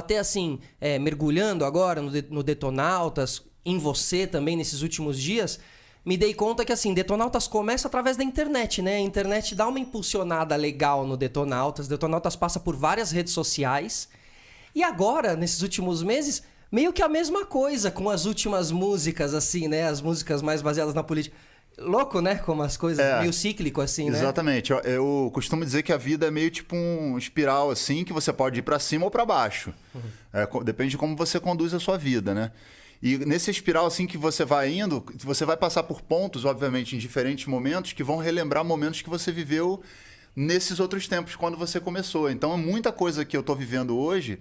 até assim, mergulhando agora no Detonautas, em você também nesses últimos dias, me dei conta que assim, Detonautas começa através da internet, né? A internet dá uma impulsionada legal no Detonautas. Detonautas passa por várias redes sociais. E agora, nesses últimos meses, meio que a mesma coisa com as últimas músicas, assim, né? As músicas mais baseadas na política. Louco, né? Como as coisas, meio cíclico, assim, né? Exatamente. Eu costumo dizer que a vida é meio tipo um espiral, assim, que você pode ir pra cima ou pra baixo. Depende de como você conduz a sua vida, né? E nesse espiral, assim, que você vai indo, você vai passar por pontos, obviamente, em diferentes momentos, que vão relembrar momentos que você viveu nesses outros tempos, quando você começou. Então, muita coisa que eu tô vivendo hoje,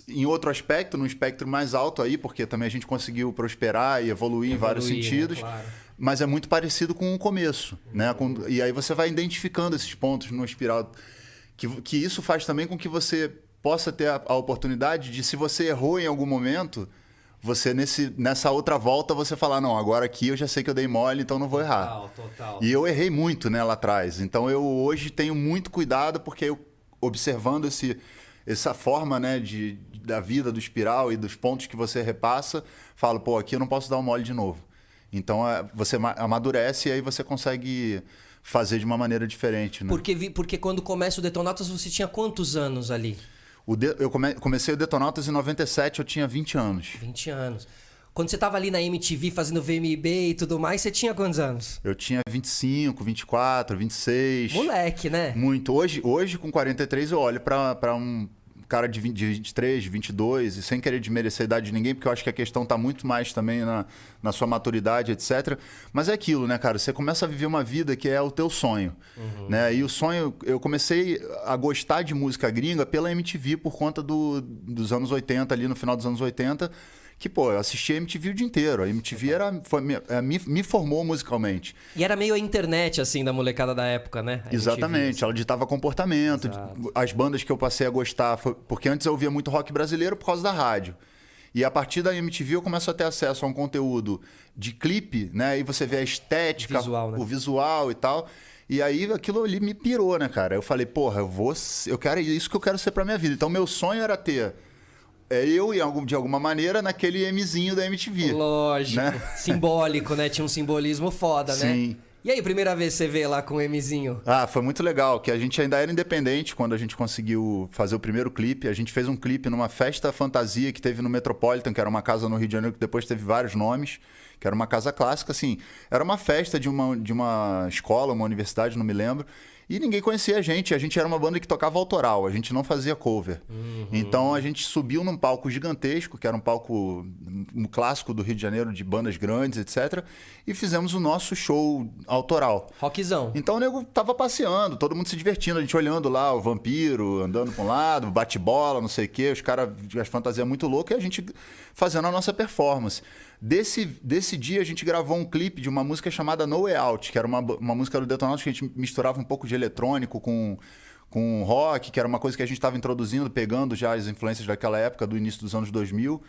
em outro aspecto, num espectro mais alto aí, porque também a gente conseguiu prosperar e evoluir em vários sentidos, né? Claro. mas é muito parecido com o começo, né? E aí você vai identificando esses pontos no espiral, que isso faz também com que você possa ter a oportunidade de, se você errou em algum momento, você nessa outra volta você falar, não, agora aqui eu já sei que eu dei mole, então não vou errar. Total. E eu errei muito, né, lá atrás. Então eu hoje tenho muito cuidado, porque eu, observando essa forma, né, da vida, do espiral e dos pontos que você repassa, falo, pô, aqui eu não posso dar um mole de novo. Então você amadurece e aí você consegue fazer de uma maneira diferente, né? Porque quando começa o Detonautas, você tinha quantos anos ali? Eu comecei o Detonautas em 97, eu tinha 20 anos. 20 anos. Quando você tava ali na MTV fazendo VMB e tudo mais, você tinha quantos anos? Eu tinha 25, 24, 26. Moleque, né? Muito. Hoje com 43, eu olho para um cara de 23, de 22, e sem querer desmerecer a idade de ninguém, porque eu acho que a questão está muito mais também na sua maturidade, etc. Mas é aquilo, né, cara? Você começa a viver uma vida que é o teu sonho. Né? E o sonho... Eu comecei a gostar de música gringa pela MTV por conta dos anos 80, ali no final dos anos 80, que, pô, eu assisti a MTV o dia inteiro. A MTV me formou musicalmente. E era meio a internet, assim, da molecada da época, né? Exatamente. Ela ditava comportamento. Exato. As bandas que eu passei a gostar... Porque antes eu ouvia muito rock brasileiro por causa da rádio. E a partir da MTV eu começo a ter acesso a um conteúdo de clipe, né? E você vê a estética, o visual e tal. E aí aquilo ali me pirou, né, cara? Eu falei, porra, eu quero isso que eu quero ser pra minha vida. Então meu sonho era ter... eu, de alguma maneira, naquele Mzinho da MTV. Lógico. Né? Simbólico, né? Tinha um simbolismo foda, né? Sim. E aí, primeira vez que você vê lá com o Mzinho? Foi muito legal, que a gente ainda era independente quando a gente conseguiu fazer o primeiro clipe. A gente fez um clipe numa festa fantasia que teve no Metropolitan, que era uma casa no Rio de Janeiro, que depois teve vários nomes, que era uma casa clássica, assim. Era uma festa de uma escola, uma universidade, não me lembro. E ninguém conhecia a gente era uma banda que tocava autoral, a gente não fazia cover. Então a gente subiu num palco gigantesco, que era um palco clássico do Rio de Janeiro, de bandas grandes, etc. E fizemos o nosso show autoral. Rockzão. Então o nego tava passeando, todo mundo se divertindo, a gente olhando lá, o vampiro andando pra um lado, bate-bola, não sei o quê, os caras, as fantasias muito loucas, e a gente fazendo a nossa performance. Desse dia a gente gravou um clipe de uma música chamada No Way Out, que era uma música do Detonautas que a gente misturava um pouco de eletrônico com rock, que era uma coisa que a gente estava introduzindo, pegando já as influências daquela época, do início dos anos 2000.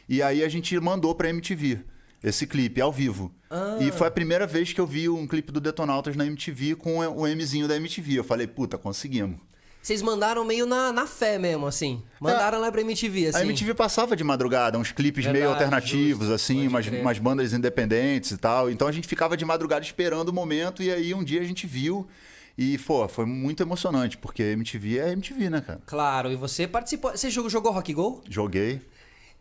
E aí a gente mandou pra MTV esse clipe, ao vivo. E foi a primeira vez que eu vi um clipe do Detonautas na MTV com o Mzinho da MTV. Eu falei, puta, conseguimos. Vocês mandaram meio na fé mesmo, assim. Mandaram lá pra MTV, assim. A MTV passava de madrugada, uns clipes meio alternativos, justo, assim, umas bandas independentes e tal. Então a gente ficava de madrugada esperando o momento, e aí um dia a gente viu. E, pô, foi muito emocionante, porque MTV é MTV, né, cara? Claro, e você participou... Você jogou Rock Go? Joguei.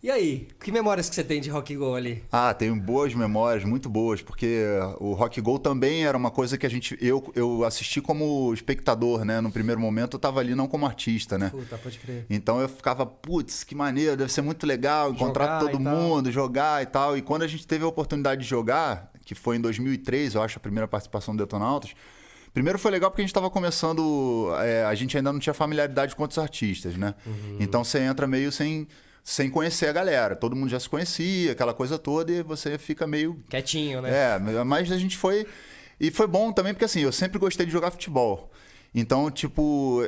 E aí, que memórias que você tem de Rock Go ali? Tenho boas memórias, muito boas, porque o Rock Go também era uma coisa que eu assisti como espectador, né? No primeiro momento eu tava ali não como artista, né? Puta, pode crer. Então eu ficava, putz, que maneiro, deve ser muito legal encontrar todo mundo, jogar e tal. E quando a gente teve a oportunidade de jogar, que foi em 2003, eu acho, a primeira participação do Detonautas, primeiro foi legal porque a gente estava começando, a gente ainda não tinha familiaridade com outros artistas, né? Então você entra meio sem conhecer a galera. Todo mundo já se conhecia, aquela coisa toda, e você fica meio... quietinho, né? Mas a gente foi... E foi bom também, porque assim, eu sempre gostei de jogar futebol. Então, tipo,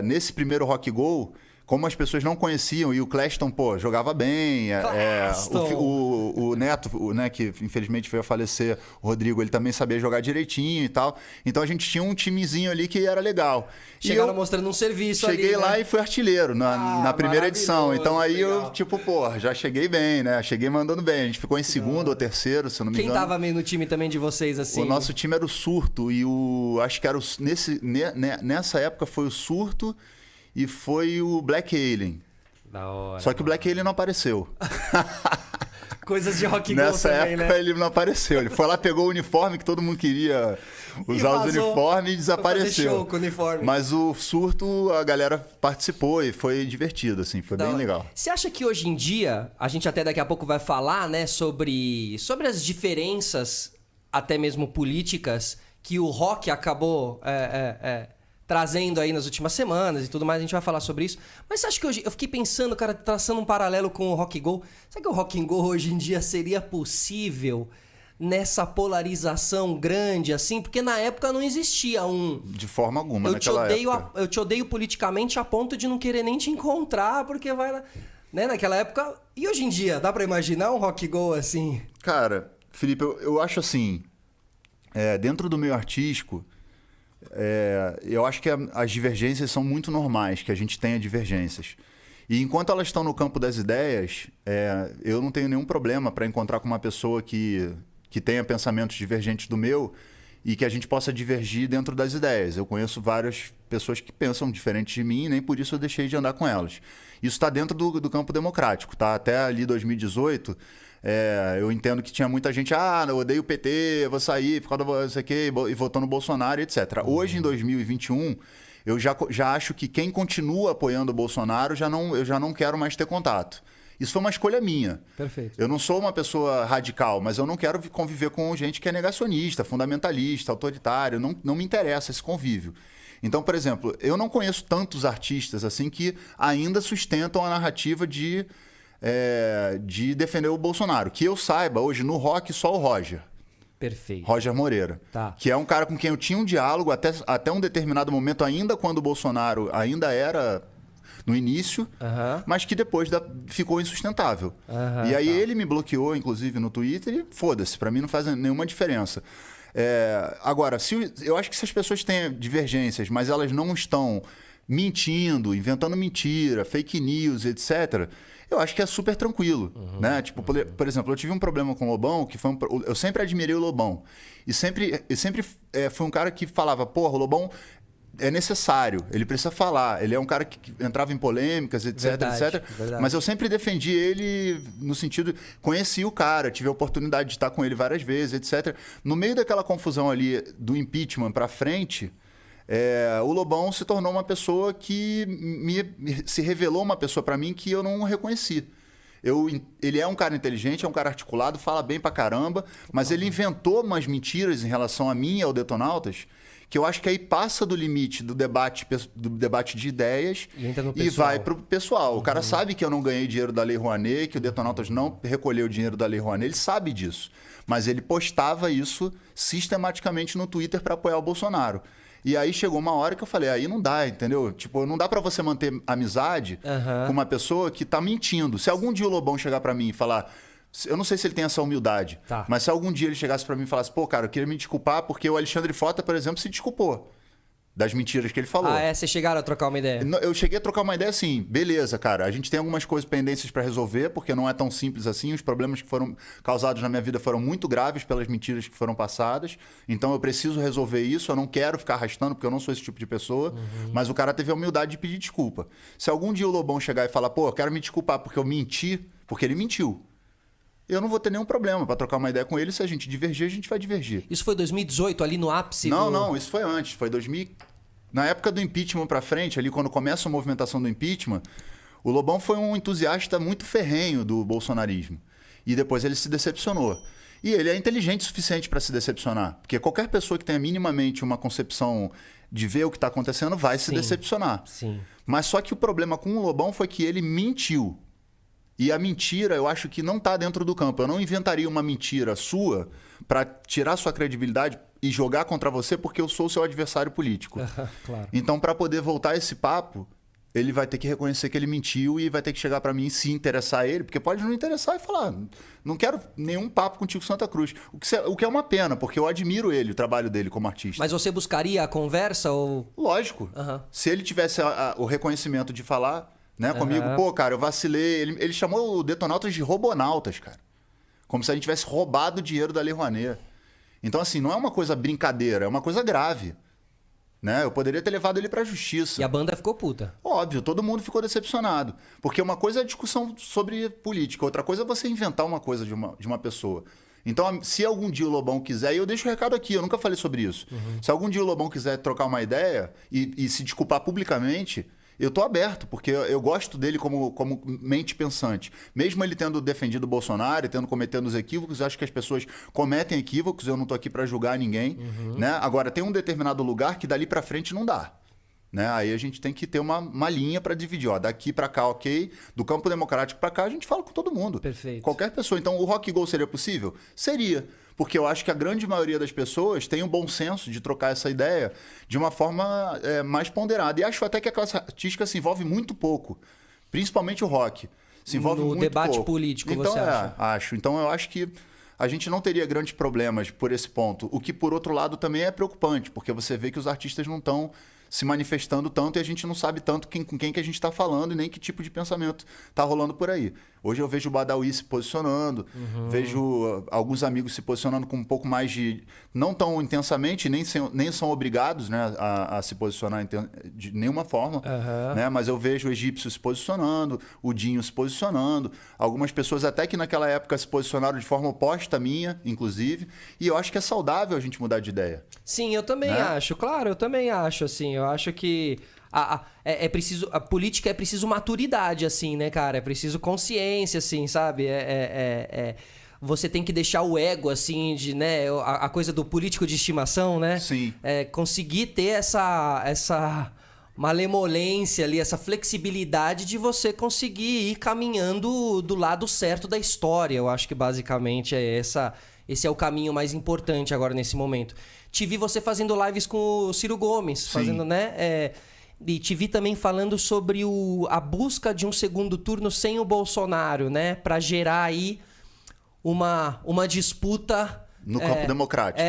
nesse primeiro Rock Go, como as pessoas não conheciam, e o Cleston, pô, jogava bem. O Neto, né, que infelizmente veio a falecer, o Rodrigo, ele também sabia jogar direitinho e tal. Então a gente tinha um timezinho ali que era legal. Chegaram mostrando um serviço ali, cheguei lá né? e fui artilheiro na primeira edição. Então aí legal. eu, tipo, pô, já cheguei bem, né? Cheguei mandando bem. A gente ficou em segundo ou terceiro, se eu não me engano. Quem tava meio no time também de vocês, assim? O nosso time era o Surto e acho que era nessa época foi o Surto e foi o Black Alien. Da hora. Só que o Black Alien não apareceu. Coisas de rock and roll Nessa também, época né? ele não apareceu. Ele foi lá, pegou o uniforme que todo mundo queria usar os uniformes e desapareceu. Show com o uniforme. Mas o Surto, a galera participou e foi divertido, assim, foi bem legal. Você acha que hoje em dia, a gente até daqui a pouco vai falar, né, sobre as diferenças, até mesmo políticas, que o rock acabou trazendo aí nas últimas semanas e tudo mais, a gente vai falar sobre isso. Mas você acha que hoje... Eu fiquei pensando, cara, traçando um paralelo com o rock and roll. Será que o rock and roll hoje em dia seria possível nessa polarização grande, assim? Porque na época não existia um... De forma alguma, naquela época. Eu te odeio politicamente a ponto de não querer nem te encontrar, porque vai... Né? Naquela época... E hoje em dia, dá pra imaginar um rock and roll assim? Cara, Felipe, eu acho assim... dentro do meio artístico... eu acho que as divergências são muito normais, que a gente tenha divergências. E enquanto elas estão no campo das ideias, eu não tenho nenhum problema para encontrar com uma pessoa que tenha pensamentos divergentes do meu e que a gente possa divergir dentro das ideias. Eu conheço várias pessoas que pensam diferente de mim e nem por isso eu deixei de andar com elas. Isso está dentro do campo democrático, tá? Até ali 2018... eu entendo que tinha muita gente, eu odeio o PT, vou sair por causa do não sei o quê, e votou no Bolsonaro, etc. Hoje, em 2021, eu já acho que quem continua apoiando o Bolsonaro, eu já não quero mais ter contato. Isso foi uma escolha minha. Perfeito. Eu não sou uma pessoa radical, mas eu não quero conviver com gente que é negacionista, fundamentalista, autoritário. Não me interessa esse convívio. Então, por exemplo, eu não conheço tantos artistas assim que ainda sustentam a narrativa de defender o Bolsonaro. Que eu saiba, hoje no rock, só o Roger. Perfeito. Roger Moreira. Tá. Que é um cara com quem eu tinha um diálogo até um determinado momento, ainda quando o Bolsonaro ainda era no início, mas que depois ficou insustentável. E aí ele me bloqueou, inclusive, no Twitter e foda-se, pra mim não faz nenhuma diferença. Agora, eu acho que se as pessoas têm divergências, mas elas não estão mentindo, inventando mentira, fake news, etc., eu acho que é super tranquilo, né? Tipo, por exemplo, eu tive um problema com o Lobão, que foi eu sempre admirei o Lobão. E sempre foi um cara que falava, porra, o Lobão é necessário, ele precisa falar. Ele é um cara que entrava em polêmicas, etc, etc. Verdade. Mas eu sempre defendi ele no sentido... Conheci o cara, tive a oportunidade de estar com ele várias vezes, etc. No meio daquela confusão ali do impeachment pra frente... o Lobão se tornou uma pessoa que se revelou uma pessoa para mim que eu não reconheci. Ele é um cara inteligente, é um cara articulado, fala bem pra caramba, mas ele inventou umas mentiras em relação a mim e ao Detonautas que eu acho que aí passa do limite do debate de ideias e vai pro pessoal. O cara sabe que eu não ganhei dinheiro da Lei Rouanet, que o Detonautas não recolheu dinheiro da Lei Rouanet, ele sabe disso. Mas ele postava isso sistematicamente no Twitter para apoiar o Bolsonaro. E aí chegou uma hora que eu falei, aí não dá, entendeu? Tipo, não dá pra você manter amizade com uma pessoa que tá mentindo. Se algum dia o Lobão chegar pra mim e falar... Eu não sei se ele tem essa humildade, mas se algum dia ele chegasse pra mim e falasse, pô, cara, eu queria me desculpar porque o Alexandre Frota, por exemplo, se desculpou das mentiras que ele falou. Vocês chegaram a trocar uma ideia? Eu cheguei a trocar uma ideia assim, beleza, cara, a gente tem algumas coisas pendências pra resolver, porque não é tão simples assim, os problemas que foram causados na minha vida foram muito graves pelas mentiras que foram passadas, então eu preciso resolver isso, eu não quero ficar arrastando, porque eu não sou esse tipo de pessoa, mas o cara teve a humildade de pedir desculpa. Se algum dia o Lobão chegar e falar, pô, eu quero me desculpar porque eu menti, porque ele mentiu, eu não vou ter nenhum problema para trocar uma ideia com ele. Se a gente divergir, a gente vai divergir. Isso foi 2018, ali no ápice? Não, isso foi antes. Foi 2000. Na época do impeachment para frente, ali quando começa a movimentação do impeachment, o Lobão foi um entusiasta muito ferrenho do bolsonarismo. E depois ele se decepcionou. E ele é inteligente o suficiente para se decepcionar. Porque qualquer pessoa que tenha minimamente uma concepção de ver o que está acontecendo vai se decepcionar. Sim. Mas só que o problema com o Lobão foi que ele mentiu. E a mentira, eu acho que não está dentro do campo. Eu não inventaria uma mentira sua para tirar sua credibilidade e jogar contra você porque eu sou o seu adversário político. Claro. Então, para poder voltar esse papo, ele vai ter que reconhecer que ele mentiu e vai ter que chegar para mim e se interessar a ele, porque pode não interessar e falar, não quero nenhum papo contigo, Santa Cruz. O que é uma pena, porque eu admiro ele, o trabalho dele como artista. Mas você buscaria a conversa ou... Lógico. Se ele tivesse o reconhecimento de falar, né, comigo, pô, cara, eu vacilei. Ele chamou o Detonautas de robonautas, cara. Como se a gente tivesse roubado o dinheiro da Lei Rouanet. Então, assim, não é uma coisa brincadeira, é uma coisa grave. Né? Eu poderia ter levado ele pra justiça. E a banda ficou puta. Óbvio, todo mundo ficou decepcionado. Porque uma coisa é a discussão sobre política, outra coisa é você inventar uma coisa de uma pessoa. Então, se algum dia o Lobão quiser, e eu deixo o recado aqui, eu nunca falei sobre isso. Se algum dia o Lobão quiser trocar uma ideia e se desculpar publicamente, eu tô aberto, porque eu gosto dele como mente pensante. Mesmo ele tendo defendido o Bolsonaro e tendo cometendo os equívocos, acho que as pessoas cometem equívocos, eu não tô aqui para julgar ninguém. Né? Agora, tem um determinado lugar que dali para frente não dá. Né? Aí a gente tem que ter uma linha para dividir. Ó, daqui para cá, ok. Do campo democrático para cá, a gente fala com todo mundo. Perfeito. Qualquer pessoa. Então, o Rock Go seria possível? Seria. Porque eu acho que a grande maioria das pessoas tem o bom senso de trocar essa ideia de uma forma mais ponderada. E acho até que a classe artística se envolve muito pouco. Principalmente o rock. Se envolve muito pouco. No debate político, então, você acha? Acho. Então, eu acho que a gente não teria grandes problemas por esse ponto. O que, por outro lado, também é preocupante, porque você vê que os artistas não estão se manifestando tanto e a gente não sabe tanto com quem que a gente está falando e nem que tipo de pensamento está rolando por aí. Hoje eu vejo o Badawi se posicionando, vejo alguns amigos se posicionando com um pouco mais de... Não tão intensamente, nem são obrigados, né, a se posicionar de nenhuma forma, né, mas eu vejo o Egípcio se posicionando, o Dinho se posicionando, algumas pessoas até que naquela época se posicionaram de forma oposta à minha, inclusive, e eu acho que é saudável a gente mudar de ideia. Sim, eu também acho. Claro, eu também acho, assim. Eu acho que a política é preciso maturidade, assim, né, cara? É preciso consciência, assim, sabe? Você tem que deixar o ego, assim, de, né? A coisa do político de estimação, né? Sim. Conseguir ter essa malemolência ali, essa flexibilidade de você conseguir ir caminhando do lado certo da história. Eu acho que basicamente esse é o caminho mais importante agora nesse momento. Te vi você fazendo lives com o Ciro Gomes, fazendo, né? E te vi também falando sobre a busca de um segundo turno sem o Bolsonaro, né? Para gerar aí uma disputa... No campo democrático.